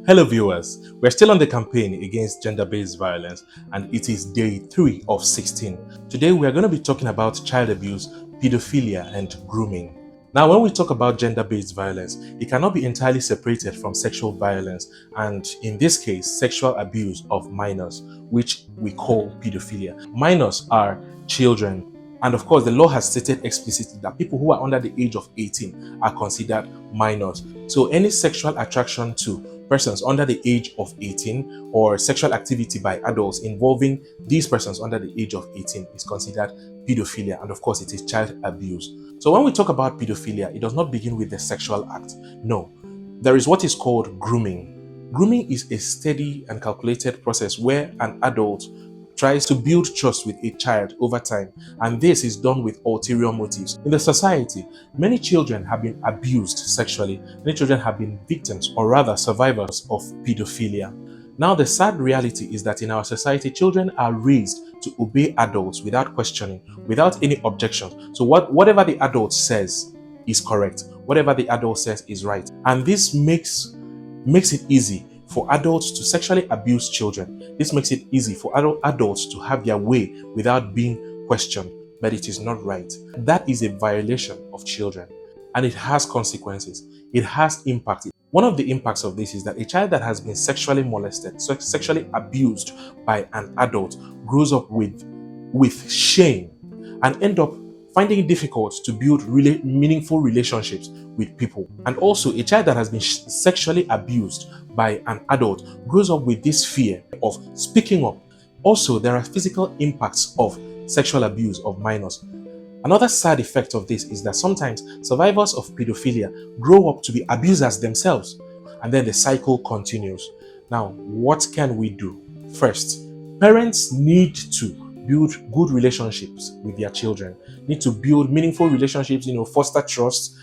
Hello viewers, we're still on the campaign against gender-based violence and it is day 3 of 16. Today we are going to be talking about child abuse, pedophilia and grooming. Now when we talk about gender-based violence, it cannot be entirely separated from sexual violence and in this case sexual abuse of minors, which we call pedophilia. Minors are children. And of course, the law has stated explicitly that people who are under the age of 18 are considered minors. So any sexual attraction to persons under the age of 18 or sexual activity by adults involving these persons under the age of 18 is considered pedophilia. And of course, it is child abuse. So when we talk about pedophilia, it does not begin with the sexual act. No, there is what is called grooming. Grooming is a steady and calculated process where an adult tries to build trust with a child over time, and this is done with ulterior motives. In the society, many children have been abused sexually. Many children have been victims, or rather survivors of pedophilia. Now, the sad reality is that in our society, children are raised to obey adults without questioning, without any objection. So whatever the adult says is correct. Whatever the adult says is right. And this makes it easy for adults to sexually abuse children. This makes it easy for adults to have their way without being questioned, but it is not right. That is a violation of children and it has consequences. It has impact. One of the impacts of this is that a child that has been sexually molested, sexually abused by an adult grows up with shame and end up finding it difficult to build really meaningful relationships with people. And also, a child that has been sexually abused by an adult grows up with this fear of speaking up. Also, there are physical impacts of sexual abuse of minors. Another sad effect of this is that sometimes survivors of pedophilia grow up to be abusers themselves, and then the cycle continues. Now, what can we do? First, parents need to build good relationships with their children, need to build meaningful relationships, foster trust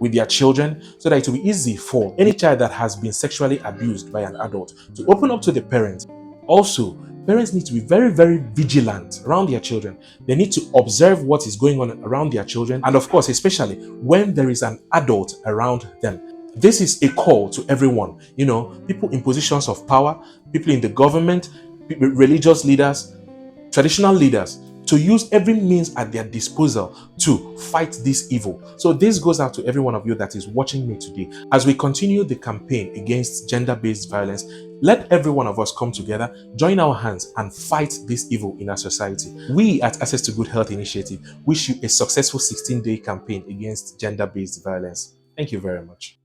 with their children so that it will be easy for any child that has been sexually abused by an adult to open up to the parents. Also, parents need to be very, very vigilant around their children. They need to observe what is going on around their children, and of course, especially when there is an adult around them. This is a call to everyone, people in positions of power, people in the government, religious leaders, traditional leaders, to use every means at their disposal to fight this evil. So this goes out to every one of you that is watching me today. As we continue the campaign against gender-based violence, let every one of us come together, join our hands and fight this evil in our society. We at Access to Good Health Initiative wish you a successful 16-day campaign against gender-based violence. Thank you very much.